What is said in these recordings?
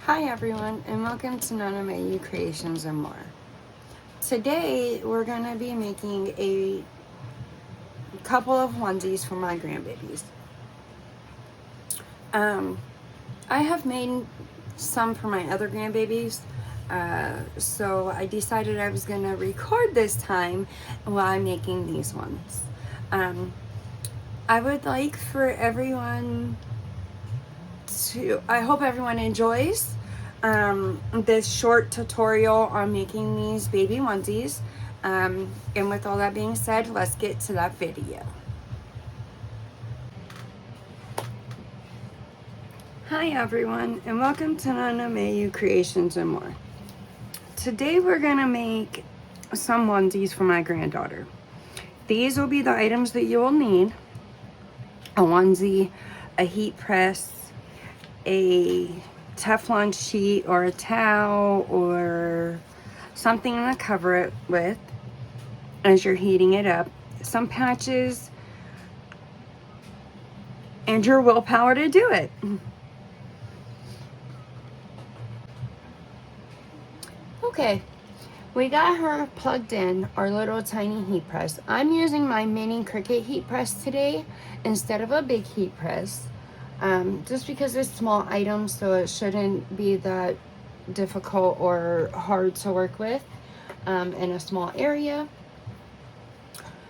Hi everyone, and welcome to Nana Mayu Creations and More. Today we're going to be making a couple of onesies for my grandbabies. I have made some for my other grandbabies, so I decided I was going to record this time while I'm making these ones. I would like for everyone I hope everyone enjoys this short tutorial on making these baby onesies. And with all that being said, let's get to that video. Hi everyone, and welcome to Nana Mayu Creations and More. Today we're gonna make some onesies for my granddaughter. These will be the items that you will need: a onesie, a heat press, a Teflon sheet or a towel or something to cover it with as you're heating it up, some patches, and your willpower to do it. Okay, we got her plugged in, our little tiny heat press. I'm using my mini Cricut heat press today instead of a big heat press. Just because it's small items, so it shouldn't be that difficult or hard to work with in a small area.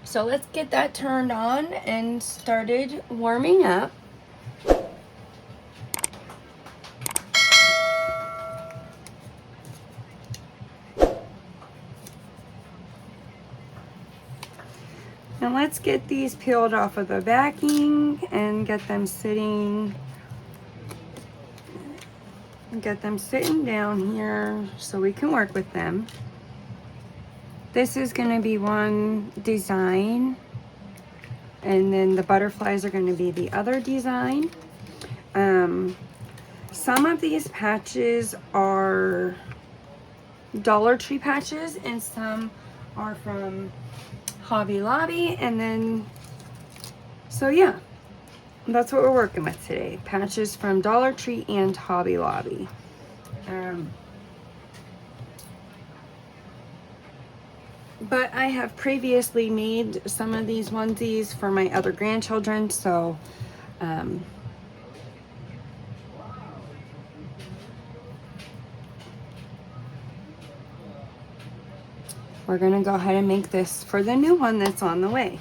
So let's get that turned on and started warming up. And let's get these peeled off of the backing and get them sitting down here so we can work with them. This is going to be one design, and then the butterflies are going to be the other design. Some of these patches are Dollar Tree patches and some are from Hobby Lobby, and then so yeah, that's what we're working with today: patches from Dollar Tree and Hobby Lobby. But I have previously made some of these onesies for my other grandchildren, so we're gonna go ahead and make this for the new one that's on the way.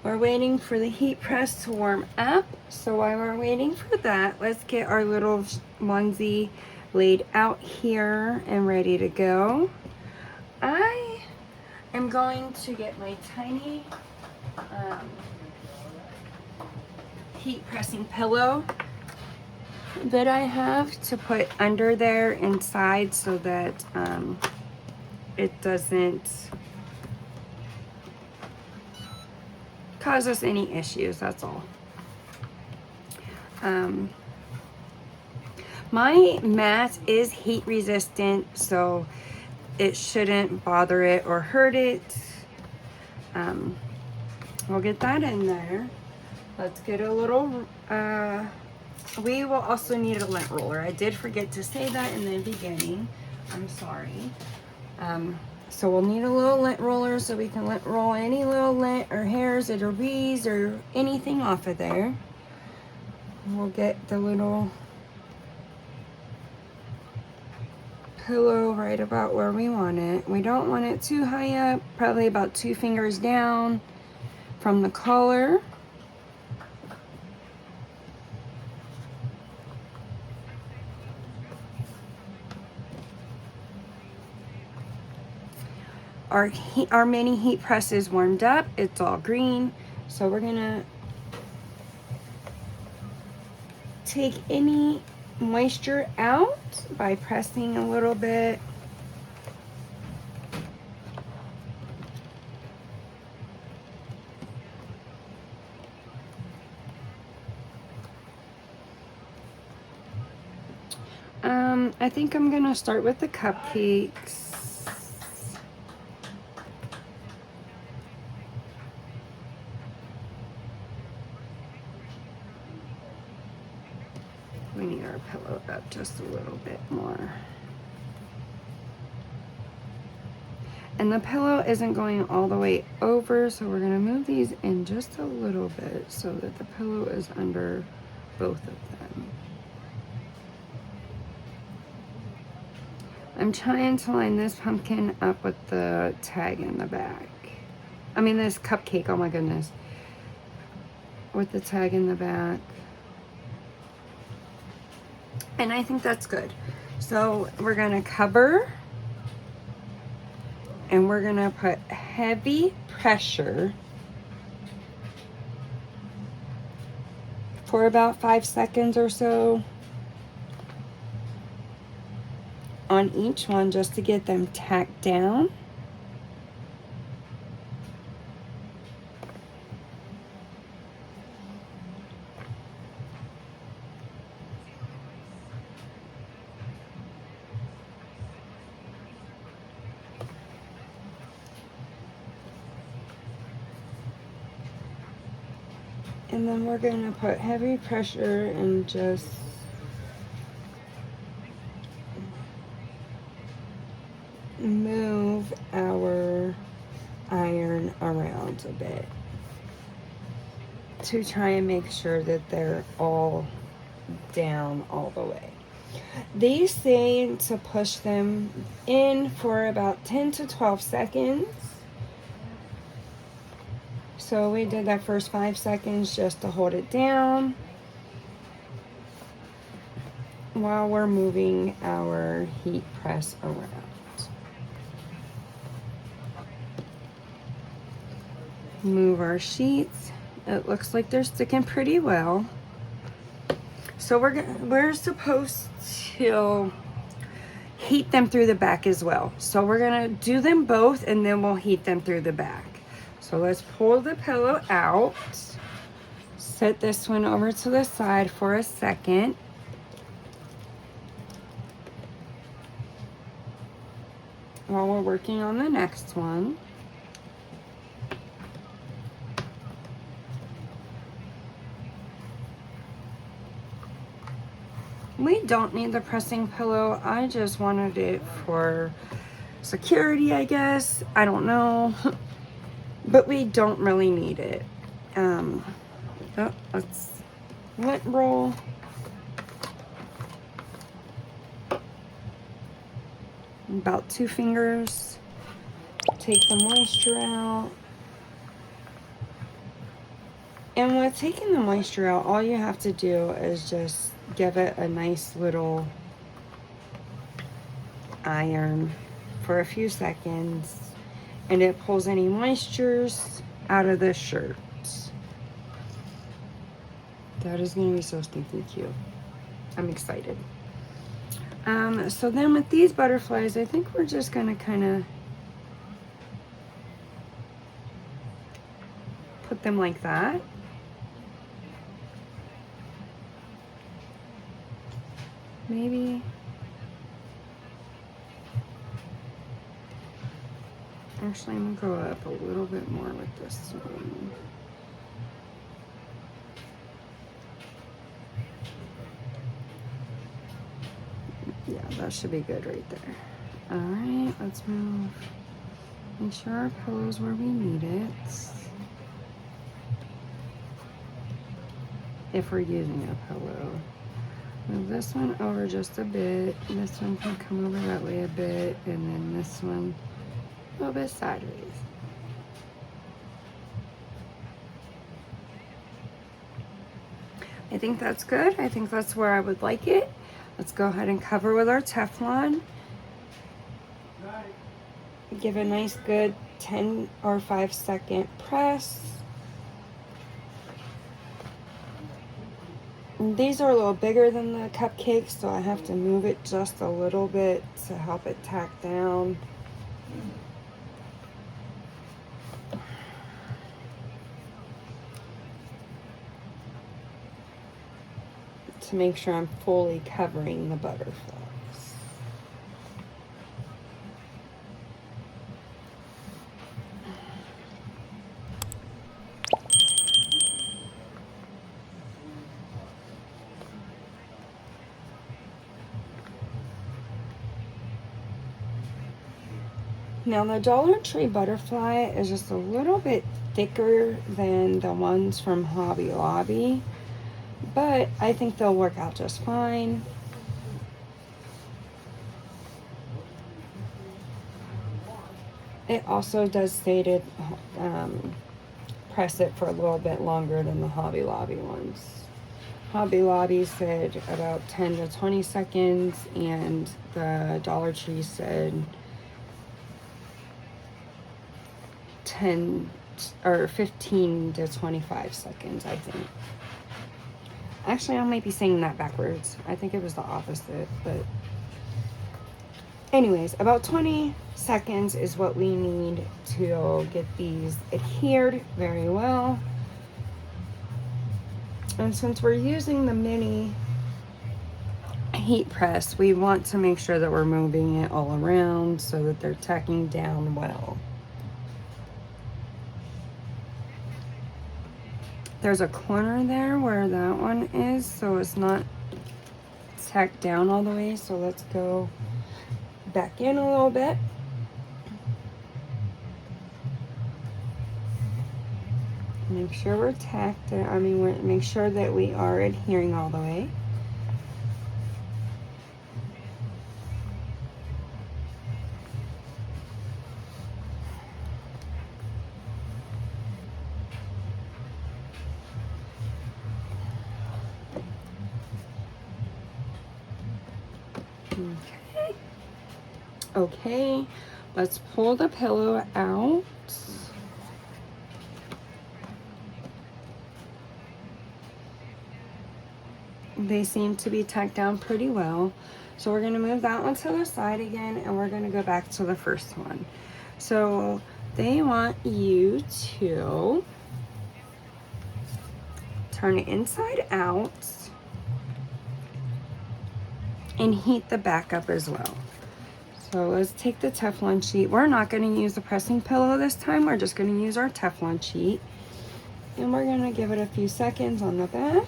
We're waiting for the heat press to warm up, so while we're waiting for that, let's get our little onesie laid out here and ready to go. I am going to get my tiny heat pressing pillow that I have to put under there inside so that it doesn't cause us any issues, that's all. My mat is heat resistant, so it shouldn't bother it or hurt it. We'll get that in there. Let's get a little, we will also need a lint roller. I did forget to say that in the beginning. I'm sorry. So we'll need a little lint roller so we can lint roll any little lint or hairs or debris or anything off of there. We'll get the little pillow right about where we want it. We don't want it too high up, probably about 2 fingers down from the collar. Our mini heat press is warmed up. It's all green, so we're gonna take any moisture out by pressing a little bit. I think I'm gonna start with the cupcakes. our pillow up just a little bit more. And the pillow isn't going all the way over, so we're gonna move these in just a little bit so that the pillow is under both of them. I'm trying to line this pumpkin up with the tag in the back. I mean this cupcake, oh my goodness. With the tag in the back. And I think that's good. So we're gonna cover and we're gonna put heavy pressure for about 5 seconds or so on each one just to get them tacked down. And then we're going to put heavy pressure and just move our iron around a bit to try and make sure that they're all down all the way. They say to push them in for about 10 to 12 seconds. So we did that first 5 seconds just to hold it down while we're moving our heat press around. Move our sheets. It looks like they're sticking pretty well. So we're supposed to heat them through the back as well. So we're gonna do them both and then we'll heat them through the back. So let's pull the pillow out. Set this one over to the side for a second. While we're working on the next one. We don't need the pressing pillow. I just wanted it for security, I guess. I don't know. But we don't really need it. Let's lint roll. About 2 fingers. Take the moisture out. And with taking the moisture out, all you have to do is just give it a nice little iron for a few seconds. And it pulls any moistures out of the shirt. That is going to be so stinking cute. I'm excited. So then with these butterflies, I think we're just going to kind of put them like that. Maybe. Actually, I'm gonna go up a little bit more with this one. Yeah, that should be good right there. All right, let's move. Make sure our pillow's where we need it. If we're using a pillow. Move this one over just a bit. This one can come over that way a bit, and then this one a little bit sideways. I think that's good. I think that's where I would like it. Let's go ahead and cover with our Teflon. Give a nice good 10 or 5 second press. These are a little bigger than the cupcakes, so I have to move it just a little bit to help it tack down. To make sure I'm fully covering the butterflies. Now the Dollar Tree butterfly is just a little bit thicker than the ones from Hobby Lobby, but I think they'll work out just fine. It also does say to press it for a little bit longer than the Hobby Lobby ones. Hobby Lobby said about 10 to 20 seconds, and the Dollar Tree said 10 or 15 to 25 seconds, I think. Actually, I might be saying that backwards. I think it was the opposite, but anyways, about 20 seconds is what we need to get these adhered very well. And since we're using the mini heat press, we want to make sure that we're moving it all around so that they're tacking down well. There's a corner there where that one is, so it's not tacked down all the way. So let's go back in a little bit. Make sure we're tacked, make sure that we are adhering all the way. Okay, let's pull the pillow out. They seem to be tacked down pretty well. So we're gonna move that one to the side again, and we're gonna go back to the first one. So they want you to turn it inside out and heat the back up as well. So let's take the Teflon sheet. We're not going to use the pressing pillow this time. We're just going to use our Teflon sheet. And we're going to give it a few seconds on the back.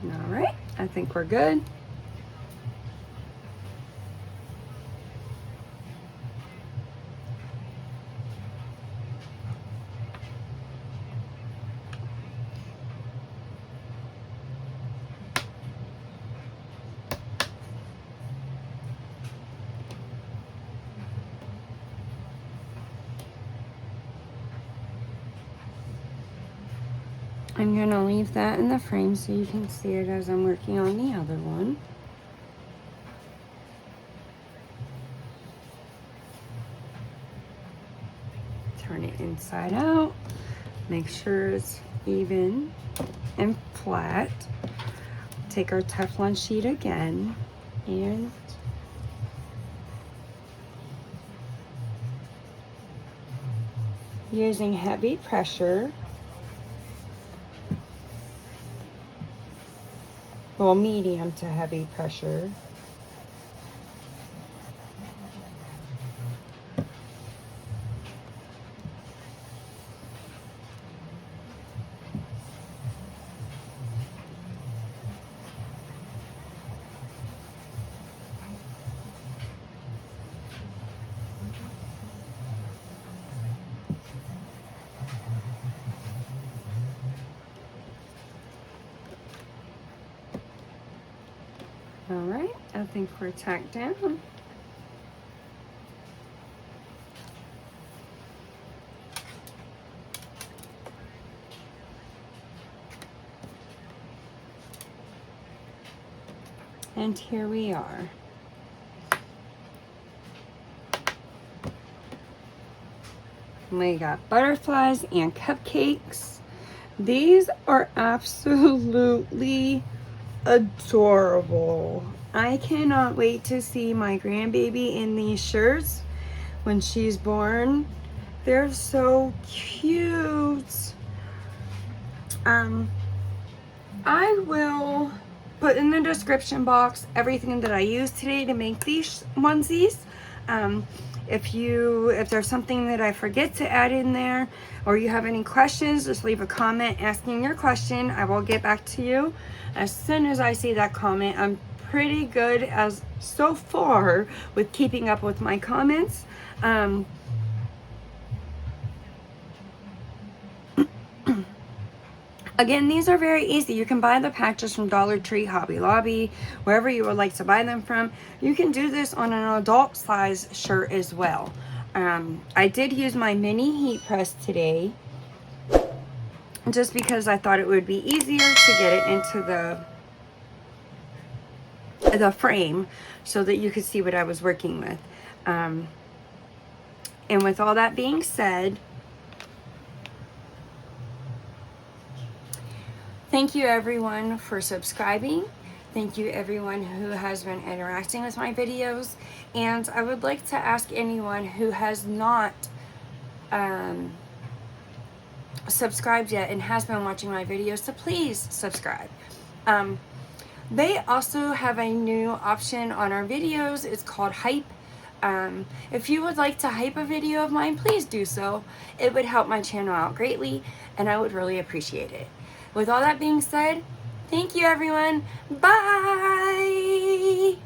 All right, I think we're good. I'm going to leave that in the frame so you can see it as I'm working on the other one. Turn it inside out. Make sure it's even and flat. Take our Teflon sheet again and using heavy pressure, well, medium to heavy pressure, all right, I think we're tacked down. And here we are. We got butterflies and cupcakes. These are absolutely adorable. I cannot wait to see my grandbaby in these shirts when she's born. They're so cute. I will put in the description box everything that I used today to make these onesies. If there's something that I forget to add in there, or you have any questions, just leave a comment asking your question. I will get back to you as soon as I see that comment. I'm pretty good as so far with keeping up with my comments. Again, these are very easy. You can buy the patches from Dollar Tree, Hobby Lobby, wherever you would like to buy them from. You can do this on an adult size shirt as well. I did use my mini heat press today just because I thought it would be easier to get it into the frame so that you could see what I was working with. And with all that being said, thank you everyone for subscribing. Thank you everyone who has been interacting with my videos. And I would like to ask anyone who has not subscribed yet and has been watching my videos to please subscribe. They also have a new option on our videos. It's called Hype. If you would like to hype a video of mine, please do so. It would help my channel out greatly, and I would really appreciate it. With all that being said, thank you everyone. Bye!